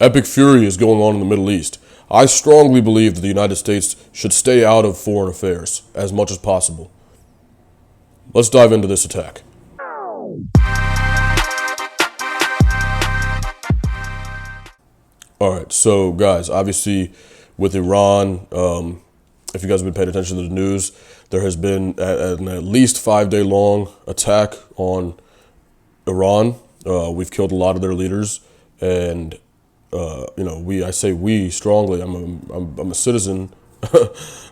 Epic fury is going on in the Middle East. I strongly believe that the United States should stay out of foreign affairs as much as possible. Let's dive into this attack. All right, so guys, obviously with Iran, if you guys have been paying attention to the news, there has been an at least 5-day long attack on Iran. We've killed a lot of their leaders, and I say we strongly. I'm a citizen.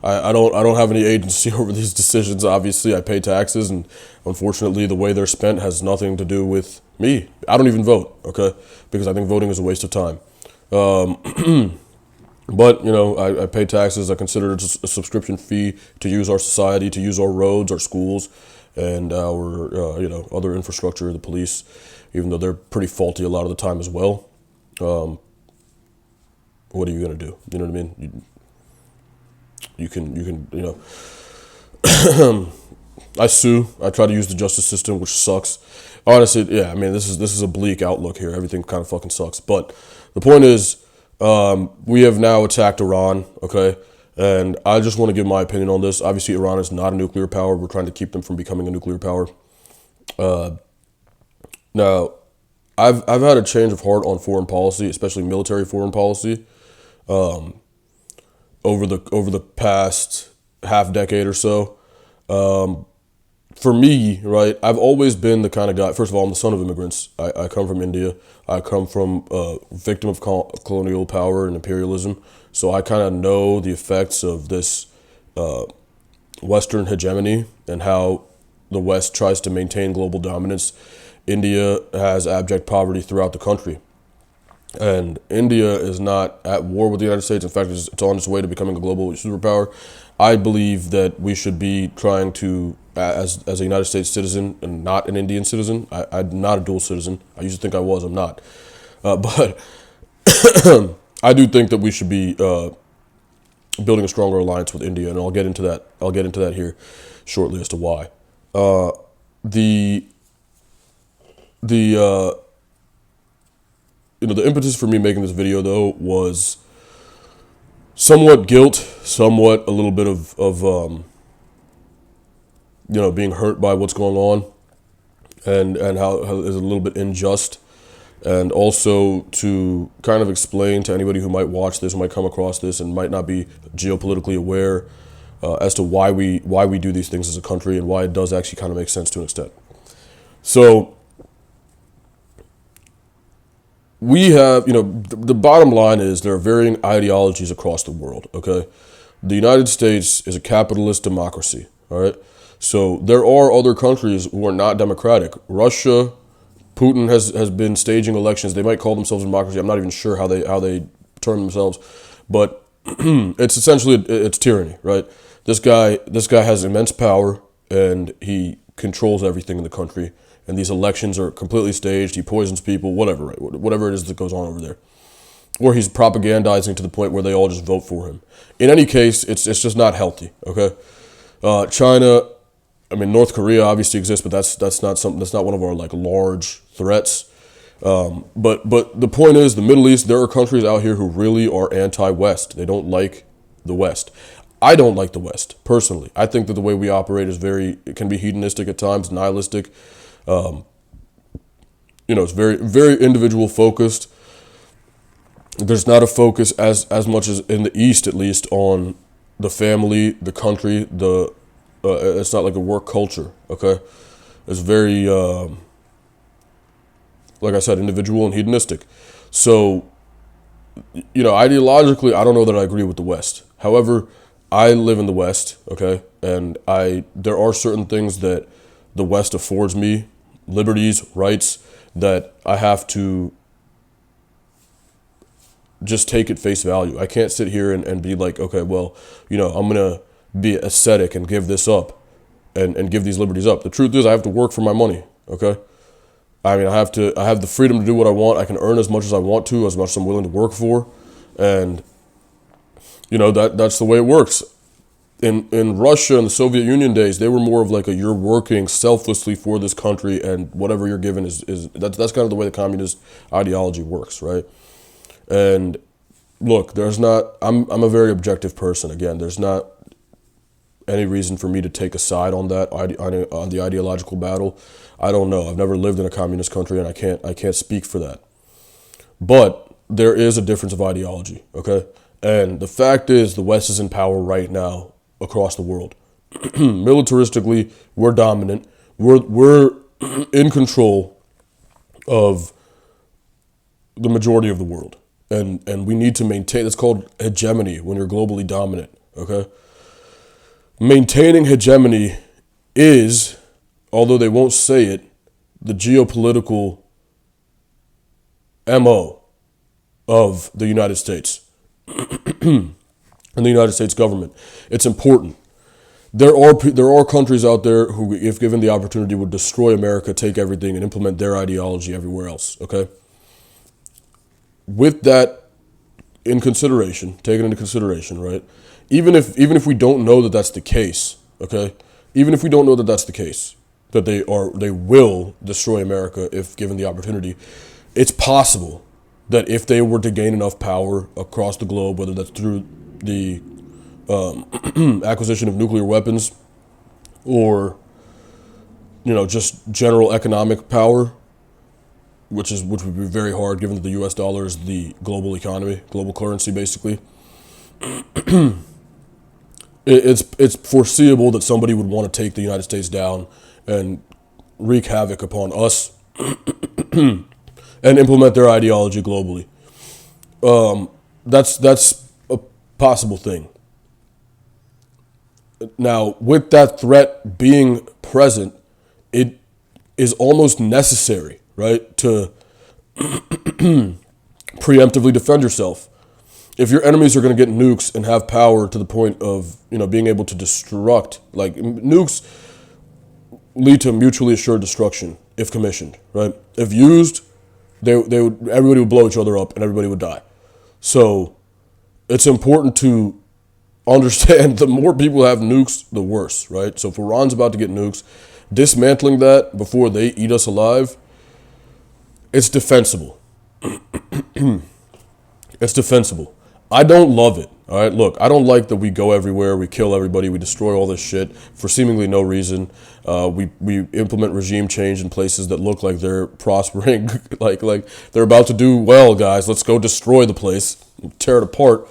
I don't have any agency over these decisions. Obviously, I pay taxes, and unfortunately, the way they're spent has nothing to do with me. I don't even vote, okay? Because I think voting is a waste of time. But, I pay taxes. I consider it a subscription fee to use our society, to use our roads, our schools, and our, other infrastructure, the police, even though they're pretty faulty a lot of the time as well. What are you going to do? You know what I mean? You can, I sue. I try to use the justice system, which sucks. Honestly, yeah, I mean, this is a bleak outlook here. Everything kind of fucking sucks. But the point is, we have now attacked Iran, okay? And I just want to give my opinion on this. Obviously, Iran is not a nuclear power. We're trying to keep them from becoming a nuclear power. Now, I've had a change of heart on foreign policy, especially military foreign policy, over the past half decade or so. For me, right, I've always been the kind of guy. First of all, I'm the son of immigrants. I come from India. I come from a victim of colonial power and imperialism. So I kind of know the effects of this Western hegemony and how the West tries to maintain global dominance. India has abject poverty throughout the country. And India is not at war with the United States. In fact, it's on its way to becoming a global superpower. I believe that we should be trying to, as a United States citizen and not an Indian citizen, I'm not a dual citizen. I used to think I was, I'm not. But I do think that we should be building a stronger alliance with India, and I'll get into that. I'll get into that here shortly as to why. The impetus for me making this video, though, was somewhat guilt, somewhat a little bit of being hurt by what's going on, and how it's a little bit unjust, and also to kind of explain to anybody who might watch this, who might come across this, and might not be geopolitically aware as to why we do these things as a country and why it does actually kind of make sense to an extent. So we have, the bottom line is there are varying ideologies across the world, okay? The United States is a capitalist democracy, all right? So there are other countries who are not democratic. Russia, Putin has been staging elections. They might call themselves a democracy. I'm not even sure how they term themselves, but it's essentially it's tyranny, right? This guy has immense power, and he controls everything in the country. And these elections are completely staged. He poisons people, whatever, right? Whatever it is that goes on over there. Or he's propagandizing to the point where they all just vote for him. In any case, it's just not healthy, okay? China, North Korea obviously exists, but that's not one of our like large threats. But the point is, the Middle East, there are countries out here who really are anti-West. They don't like the West. I don't like the West, personally. I think that the way we operate it can be hedonistic at times, nihilistic. It's very, very individual focused. There's not a focus as much as in the East, at least, on the family, the country, it's not like a work culture, okay? It's very, like I said, individual and hedonistic. So, ideologically, I don't know that I agree with the West. However, I live in the West, okay? And there are certain things that the West affords me, liberties, rights, that I have to just take at face value. I can't sit here and be like, okay, well, I'm going to be ascetic and give this up and give these liberties up. The truth is I have to work for my money, okay? I have the freedom to do what I want. I can earn as much as I want to, as much as I'm willing to work for. And, that's the way it works. In Russia and the Soviet Union days, they were more of like you're working selflessly for this country, and whatever you're given is that's kind of the way the communist ideology works, right? And look, I'm a very objective person. Again, there's not any reason for me to take a side on that, on the ideological battle. I don't know. I've never lived in a communist country, and I can't speak for that. But there is a difference of ideology, okay? And the fact is, the West is in power right now across the world. Militaristically, we're dominant. We're in control of the majority of the world. And we need to maintain, it's called hegemony when you're globally dominant, okay? Maintaining hegemony is, although they won't say it, the geopolitical MO of the United States and the United States government. It's important. There are countries out there who, if given the opportunity, would destroy America, take everything, and implement their ideology everywhere else, okay? With that taken into consideration, right? Even if we don't know that that's the case, okay? Even if we don't know that that's the case, that they will destroy America if given the opportunity, it's possible that if they were to gain enough power across the globe, whether that's through the acquisition of nuclear weapons or, just general economic power, which would be very hard given that the U.S. dollar is the global economy, global currency, basically. It's foreseeable that somebody would want to take the United States down and wreak havoc upon us and implement their ideology globally. That's a possible thing. Now, with that threat being present, it is almost necessary, right, to preemptively defend yourself. If your enemies are going to get nukes and have power to the point of, being able to destruct, like nukes lead to mutually assured destruction if commissioned, right? If used, everybody would blow each other up and everybody would die. So it's important to understand the more people have nukes, the worse, right? So if Iran's about to get nukes, dismantling that before they eat us alive, it's defensible. It's defensible. I don't love it. All right, look, I don't like that we go everywhere, we kill everybody, we destroy all this shit for seemingly no reason. We implement regime change in places that look like they're prospering, like they're about to do well, guys. Let's go destroy the place, tear it apart.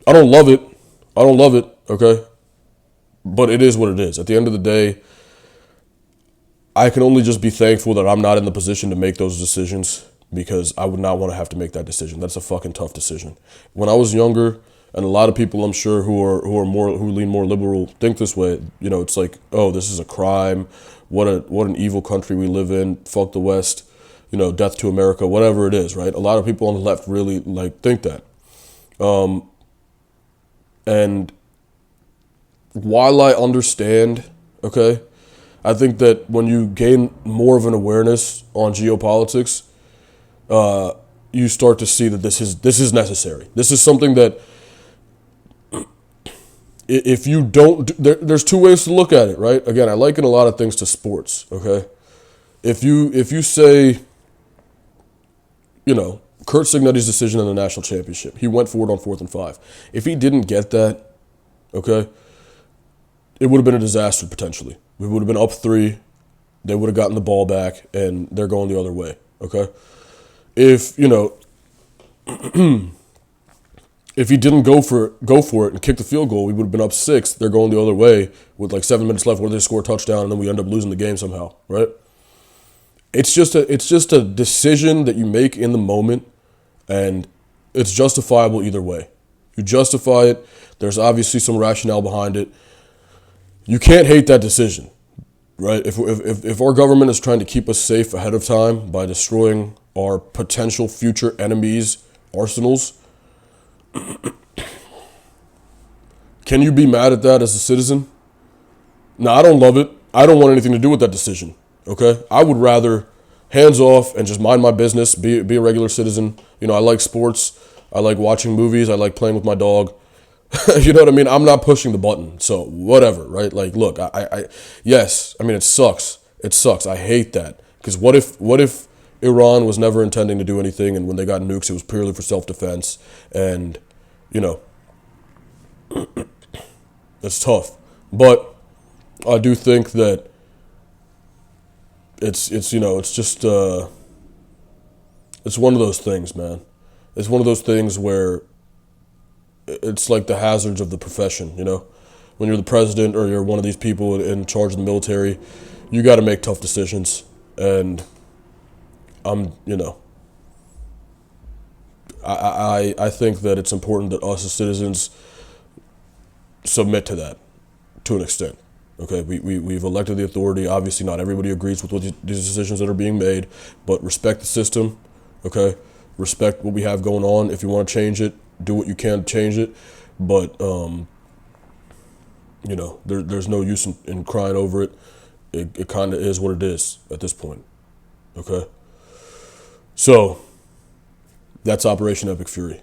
I don't love it. Okay? But it is what it is. At the end of the day, I can only just be thankful that I'm not in the position to make those decisions, because I would not want to have to make that decision. That's a fucking tough decision. When I was younger, and a lot of people I'm sure who lean more liberal think this way, it's like, oh, this is a crime. What an evil country we live in. Fuck the West. Death to America, whatever it is, right? A lot of people on the left really think that. And while I understand, okay, I think that when you gain more of an awareness on geopolitics, you start to see that this is necessary. This is something that, if you don't, there's two ways to look at it, right? Again, I liken a lot of things to sports. Okay, if you say, Kurt Signetti's decision in the national championship, he went for it on 4th and 5. If he didn't get that, okay, it would have been a disaster potentially. We would have been up 3. They would have gotten the ball back, and they're going the other way. Okay. If if he didn't go for it and kick the field goal, we would have been up 6. They're going the other way with like 7 minutes left, where they score a touchdown, and then we end up losing the game somehow, right? It's just a decision that you make in the moment, and it's justifiable either way. You justify it. There's obviously some rationale behind it. You can't hate that decision, right? If our government is trying to keep us safe ahead of time by destroying our potential future enemies' arsenals, can you be mad at that as a citizen? No, I don't love it. I don't want anything to do with that decision, okay? I would rather hands off and just mind my business, be a regular citizen. I like sports. I like watching movies. I like playing with my dog. You know what I mean? I'm not pushing the button, so whatever, right? Like, look, yes, I mean, it sucks. It sucks. I hate that. Because what if Iran was never intending to do anything, and when they got nukes, it was purely for self-defense. And, you know, it's tough. But I do think that it's you know, it's just, it's one of those things, man. It's one of those things where it's like the hazards of the profession, you know? When you're the president or you're one of these people in charge of the military, you got to make tough decisions. And you know, I think that it's important that us as citizens submit to that to an extent. Okay, we've elected the authority. Obviously, not everybody agrees with these decisions that are being made, but respect the system. Okay, respect what we have going on. If you want to change it, do what you can to change it. But you know, there's no use in crying over it. It kind of is what it is at this point. Okay, so that's Operation Epic Fury.